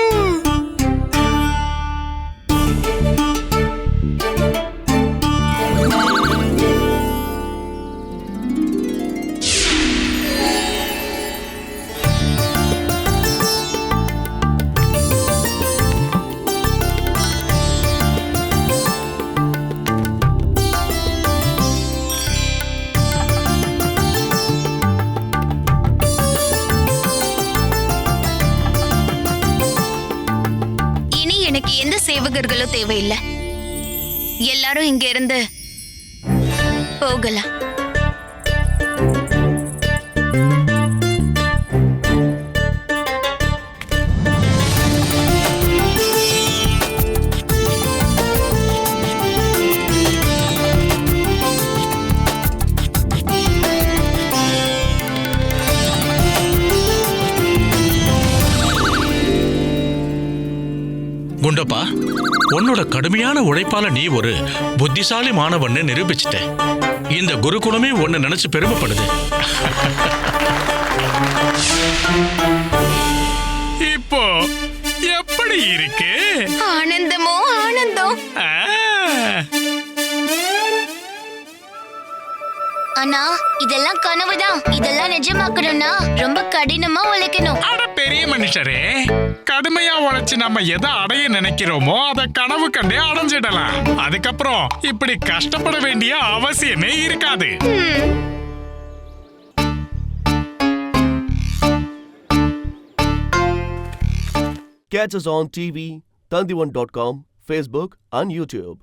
எனக்கு எந்த சேவகர்களும் தேவையில்லை. எல்லாரும் இங்க இருந்து போகலாம். குண்டப்பா, உன்னோட கடுமையான உழைப்பால நீ ஒரு புத்திசாலி மாணவன்னு நிரூபிச்சிட்ட. இந்த குருகுலமே உன்னை நினைச்சு பெருமைப்படுது. இப்போ எப்படி இருக்கு? ஆனந்தமோ ஆனந்தம். அண்ணா, இதெல்லாம் கனவுதான். இதெல்லாம் நிஜமாக்கணும்னா ரொம்ப கடினமா உழைக்கணும். அட பெரிய மனுஷரே, கடுமையா உழைச்சு நம்ம எதை அடைய நினைக்கிறோமோ அதை கனவு கண்டே அடைஞ்சிடலாம். அதுக்கப்புறம் இப்படி கஷ்டப்பட வேண்டிய அவசியமே இருக்காது. Catch us on TV, Tandivan.com, Facebook and YouTube.